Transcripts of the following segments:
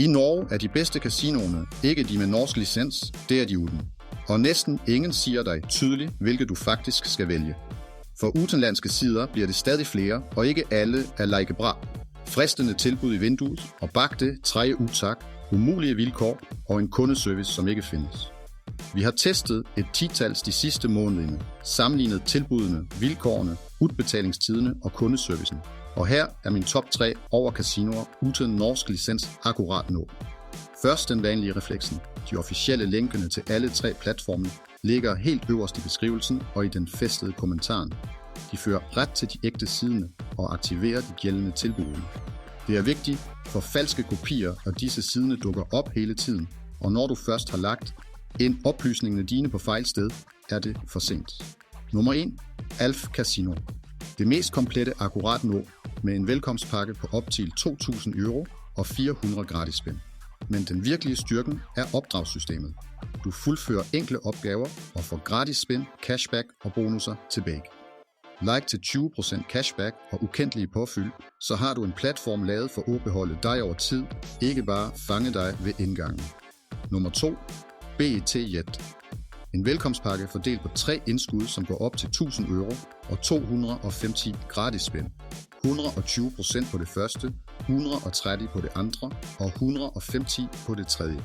I Norge er de bedste casinoerne ikke de med norsk licens, det er de uden. Og næsten ingen siger dig tydeligt, hvilket du faktisk skal vælge. For utenlandske sider bliver det stadig flere, og ikke alle er like bra. Fristende tilbud i vinduet og bagte, træge utak, umulige vilkår og en kundeservice, som ikke findes. Vi har testet et titals de sidste måneder, sammenlignet tilbudene, vilkårene, udbetalingstiderne og kundeservicen. Og her er min top 3 over casinoer uden norsk licens akkurat nu. Først den vanlige refleksen. De officielle linkene til alle 3 platforme ligger helt øverst i beskrivelsen og i den fæstede kommentaren. De fører ret til de ægte siderne og aktiverer de gældende tilbud. Det er vigtigt, for falske kopier af disse siderne dukker op hele tiden, og når du først har lagt ind oplysningerne dine på fejl sted, er det for sent. Nummer 1. Alf Casino. Det mest komplette akkurat nu, med en velkomstpakke på op til 2.000 euro og 400 gratis spin. Men den virkelige styrken er opdragssystemet. Du fuldfører enkle opgaver og får gratis spin, cashback og bonusser tilbage. Like til 20% cashback og ukendelige påfyld, så har du en platform lavet for at beholde dig over tid, ikke bare fange dig ved indgangen. Nummer 2. BET Jet. En velkomstpakke fordelt på 3 indskud, som går op til 1.000 euro og 250 gratis spin. 120% på det første, 130 på det andre og 150 på det tredje.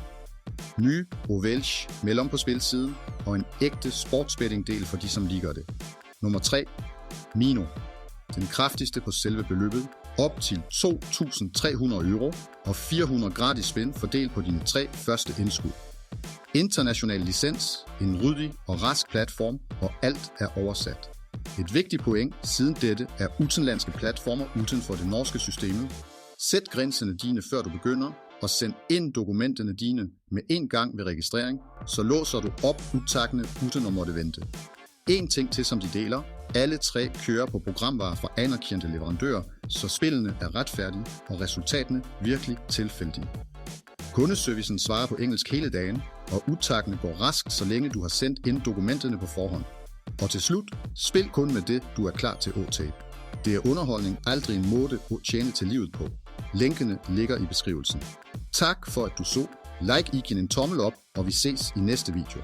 Ny Ovelch mellem på spilsiden og en ægte sportsbetting-del for de, som liker det. Nummer 3. Mino. Den kraftigste på selve beløbet, op til 2.300 euro og 400 gratis spin fordelt på dine 3 første indskud. International licens, en ryddig og rask platform, og alt er oversat. Et vigtigt point siden dette er utenlandske platformer uden for det norske systemet. Sæt grænserne dine før du begynder, og send ind dokumenterne dine med en gang ved registrering, så låser du op udtakkene uden at måtte vente. En ting til, som de deler. Alle 3 kører på programvarer fra anerkendte leverandører, så spillene er retfærdige og resultatene virkelig tilfældige. Kundeservicen svarer på engelsk hele dagen, og udtakkene går raskt, så længe du har sendt ind dokumenterne på forhånd. Og til slut, spil kun med det, du er klar til at tabe. Det er underholdning, aldrig en måde at tjene til livet på. Linkene ligger i beskrivelsen. Tak for at du så. Like i, giv en tommel op, og vi ses i næste video.